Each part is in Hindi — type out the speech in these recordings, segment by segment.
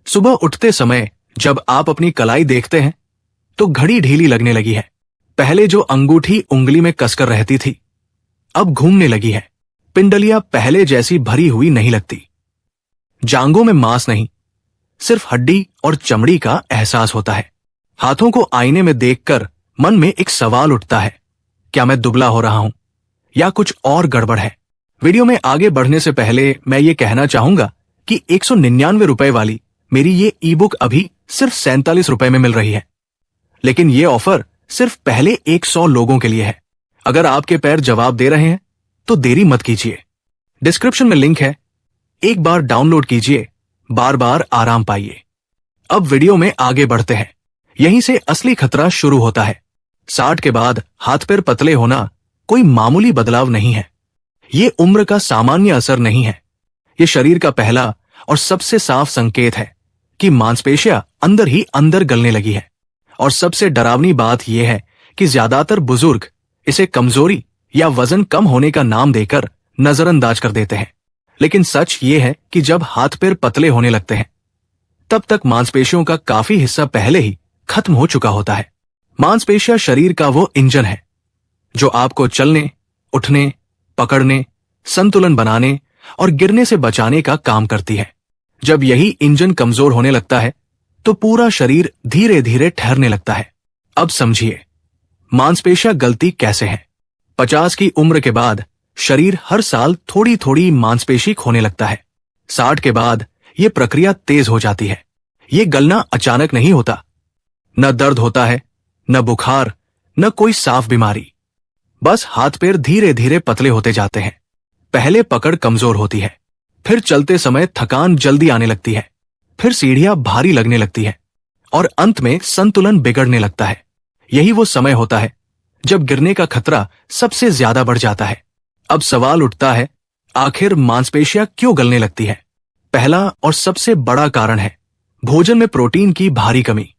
सुबह उठते समय जब आप अपनी कलाई देखते हैं तो घड़ी ढीली लगने लगी है। पहले जो अंगूठी उंगली में कसकर रहती थी अब घूमने लगी है। पिंडलियां पहले जैसी भरी हुई नहीं लगती। जांघों में मांस नहीं, सिर्फ हड्डी और चमड़ी का एहसास होता है। हाथों को आईने में देखकर मन में एक सवाल उठता है, क्या मैं दुबला हो रहा हूं या कुछ और गड़बड़ है? वीडियो में आगे बढ़ने से पहले मैं ये कहना चाहूंगा कि 199 रुपए वाली मेरी ये ई बुक अभी सिर्फ 47 रुपए में मिल रही है, लेकिन ये ऑफर सिर्फ पहले 100 लोगों के लिए है। अगर आपके पैर जवाब दे रहे हैं तो देरी मत कीजिए। डिस्क्रिप्शन में लिंक है, एक बार डाउनलोड कीजिए, बार बार आराम पाइए। अब वीडियो में आगे बढ़ते हैं। यहीं से असली खतरा शुरू होता है। 60 के बाद हाथ पैर पतले होना कोई मामूली बदलाव नहीं है। ये उम्र का सामान्य असर नहीं है। ये शरीर का पहला और सबसे साफ संकेत है कि मांसपेशियां अंदर ही अंदर गलने लगी है। और सबसे डरावनी बात यह है कि ज्यादातर बुजुर्ग इसे कमजोरी या वजन कम होने का नाम देकर नजरअंदाज कर देते हैं। लेकिन सच ये है कि जब हाथ पैर पतले होने लगते हैं तब तक मांसपेशियों का काफी हिस्सा पहले ही खत्म हो चुका होता है। मांसपेशियां शरीर का वो इंजन है जो आपको चलने, उठने, पकड़ने, संतुलन बनाने और गिरने से बचाने का काम करती है। जब यही इंजन कमजोर होने लगता है तो पूरा शरीर धीरे धीरे ठहरने लगता है। अब समझिए मांसपेशियां गलती कैसे है। 50 की उम्र के बाद शरीर हर साल थोड़ी थोड़ी मांसपेशी खोने लगता है। 60 के बाद यह प्रक्रिया तेज हो जाती है। ये गलना अचानक नहीं होता। न दर्द होता है, न बुखार, न कोई साफ बीमारी। बस हाथ पैर धीरे धीरे पतले होते जाते हैं। पहले पकड़ कमजोर होती है, फिर चलते समय थकान जल्दी आने लगती है, फिर सीढ़ियां भारी लगने लगती है और अंत में संतुलन बिगड़ने लगता है। यही वो समय होता है जब गिरने का खतरा सबसे ज्यादा बढ़ जाता है। अब सवाल उठता है, आखिर मांसपेशियां क्यों गलने लगती है? पहला और सबसे बड़ा कारण है भोजन में प्रोटीन की भारी कमी।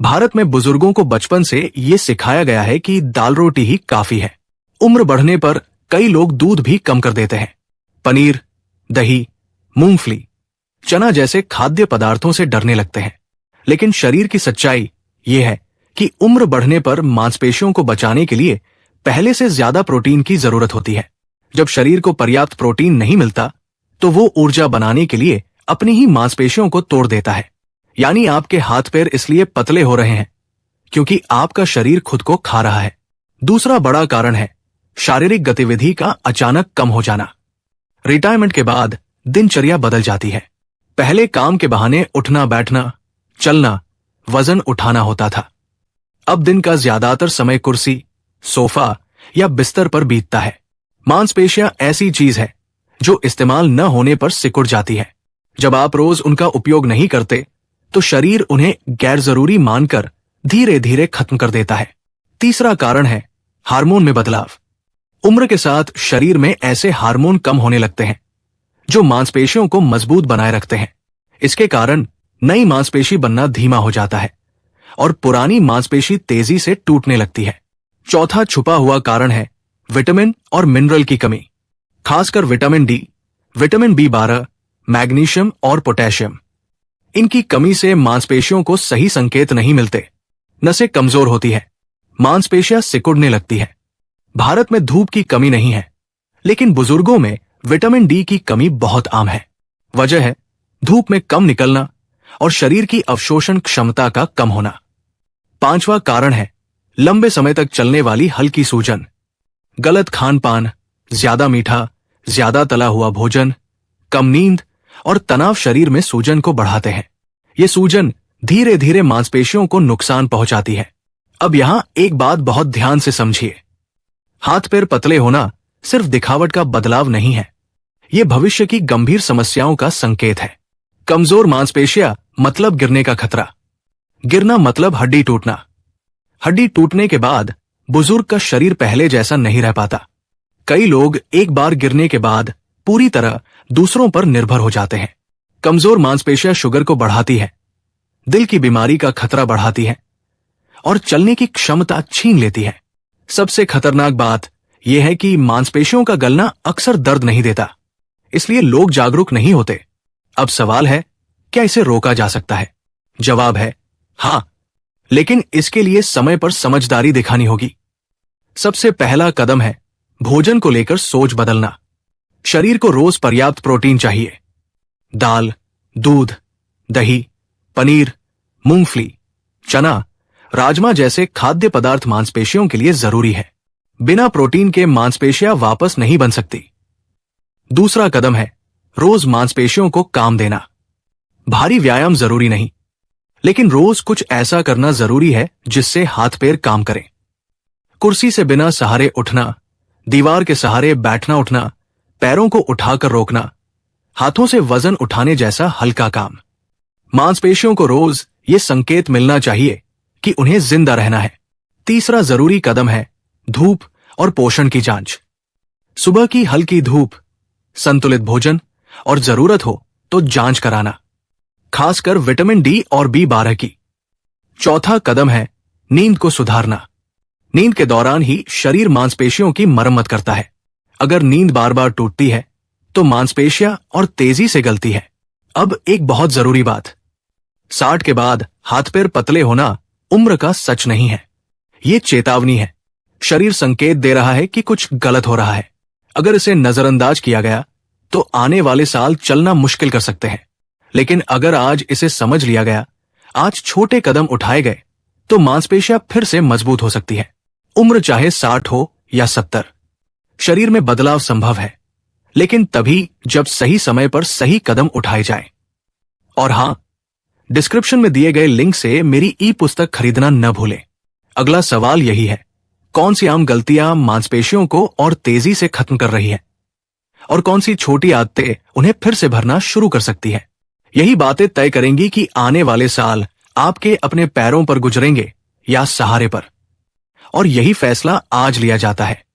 भारत में बुजुर्गों को बचपन से ये सिखाया गया है कि दाल रोटी ही काफी है। उम्र बढ़ने पर कई लोग दूध भी कम कर देते हैं। पनीर, दही, मूंगफली, चना जैसे खाद्य पदार्थों से डरने लगते हैं। लेकिन शरीर की सच्चाई यह है कि उम्र बढ़ने पर मांसपेशियों को बचाने के लिए पहले से ज्यादा प्रोटीन की जरूरत होती है। जब शरीर को पर्याप्त प्रोटीन नहीं मिलता तो वो ऊर्जा बनाने के लिए अपनी ही मांसपेशियों को तोड़ देता है। यानी आपके हाथ पैर इसलिए पतले हो रहे हैं क्योंकि आपका शरीर खुद को खा रहा है। दूसरा बड़ा कारण है शारीरिक गतिविधि का अचानक कम हो जाना। रिटायरमेंट के बाद दिनचर्या बदल जाती है। पहले काम के बहाने उठना, बैठना, चलना, वजन उठाना होता था। अब दिन का ज्यादातर समय कुर्सी, सोफा या बिस्तर पर बीतता है। मांसपेशियां ऐसी चीज है जो इस्तेमाल न होने पर सिकुड़ जाती है। जब आप रोज उनका उपयोग नहीं करते तो शरीर उन्हें गैर जरूरी मानकर धीरे धीरे खत्म कर देता है। तीसरा कारण है हार्मोन में बदलाव। उम्र के साथ शरीर में ऐसे हार्मोन कम होने लगते हैं जो मांसपेशियों को मजबूत बनाए रखते हैं। इसके कारण नई मांसपेशी बनना धीमा हो जाता है और पुरानी मांसपेशी तेजी से टूटने लगती है। चौथा छुपा हुआ कारण है विटामिन और मिनरल की कमी, खासकर vitamin D, vitamin B12, magnesium और पोटेशियम। इनकी कमी से मांसपेशियों को सही संकेत नहीं मिलते, नसें कमजोर होती है, मांसपेशियां सिकुड़ने लगती है। भारत में धूप की कमी नहीं है, लेकिन बुजुर्गों में विटामिन डी की कमी बहुत आम है। वजह है धूप में कम निकलना और शरीर की अवशोषण क्षमता का कम होना। पांचवा कारण है लंबे समय तक चलने वाली हल्की सूजन। गलत खान पान, ज्यादा मीठा, ज्यादा तला हुआ भोजन, कम नींद और तनाव शरीर में सूजन को बढ़ाते हैं। ये सूजन धीरे धीरे मांसपेशियों को नुकसान पहुंचाती है। अब यहां एक बात बहुत ध्यान से समझिए, हाथ पैर पतले होना सिर्फ दिखावट का बदलाव नहीं है, ये भविष्य की गंभीर समस्याओं का संकेत है। कमजोर मांसपेशियां मतलब गिरने का खतरा, गिरना मतलब हड्डी टूटना। हड्डी टूटने के बाद बुजुर्ग का शरीर पहले जैसा नहीं रह पाता। कई लोग एक बार गिरने के बाद पूरी तरह दूसरों पर निर्भर हो जाते हैं। कमजोर मांसपेशियां शुगर को बढ़ाती है, दिल की बीमारी का खतरा बढ़ाती है और चलने की क्षमता छीन लेती है। सबसे खतरनाक बात यह है कि मांसपेशियों का गलना अक्सर दर्द नहीं देता, इसलिए लोग जागरूक नहीं होते। अब सवाल है, क्या इसे रोका जा सकता है? जवाब है हां, लेकिन इसके लिए समय पर समझदारी दिखानी होगी। सबसे पहला कदम है भोजन को लेकर सोच बदलना। शरीर को रोज पर्याप्त प्रोटीन चाहिए। दाल, दूध, दही, पनीर, मूंगफली, चना, राजमा जैसे खाद्य पदार्थ मांसपेशियों के लिए जरूरी है। बिना प्रोटीन के मांसपेशियां वापस नहीं बन सकती। दूसरा कदम है रोज मांसपेशियों को काम देना। भारी व्यायाम जरूरी नहीं, लेकिन रोज कुछ ऐसा करना जरूरी है जिससे हाथ पैर काम करें। कुर्सी से बिना सहारे उठना, दीवार के सहारे बैठना उठना, पैरों को उठाकर रोकना, हाथों से वजन उठाने जैसा हल्का काम। मांसपेशियों को रोज ये संकेत मिलना चाहिए कि उन्हें जिंदा रहना है। तीसरा जरूरी कदम है धूप और पोषण की जांच। सुबह की हल्की धूप, संतुलित भोजन और जरूरत हो तो जांच कराना, खासकर विटामिन डी और B12 की। चौथा कदम है नींद को सुधारना। नींद के दौरान ही शरीर मांसपेशियों की मरम्मत करता है। अगर नींद बार बार टूटती है तो मांसपेशियां और तेजी से गलती है। अब एक बहुत जरूरी बात, 60 के बाद हाथ पैर पतले होना उम्र का सच नहीं है। ये चेतावनी है। शरीर संकेत दे रहा है कि कुछ गलत हो रहा है। अगर इसे नजरअंदाज किया गया तो आने वाले साल चलना मुश्किल कर सकते हैं। लेकिन अगर आज इसे समझ लिया गया, आज छोटे कदम उठाए गए, तो मांसपेशियां फिर से मजबूत हो सकती है। उम्र चाहे 60 हो या 70, शरीर में बदलाव संभव है, लेकिन तभी जब सही समय पर सही कदम उठाए जाएं। और हां, डिस्क्रिप्शन में दिए गए लिंक से मेरी ई-पुस्तक खरीदना न भूलें। अगला सवाल यही है, कौन सी आम गलतियां मांसपेशियों को और तेजी से खत्म कर रही है, और कौन सी छोटी आदतें उन्हें फिर से भरना शुरू कर सकती है। यही बातें तय करेंगी कि आने वाले साल आपके अपने पैरों पर गुजरेंगे या सहारे पर। और यही फैसला आज लिया जाता है।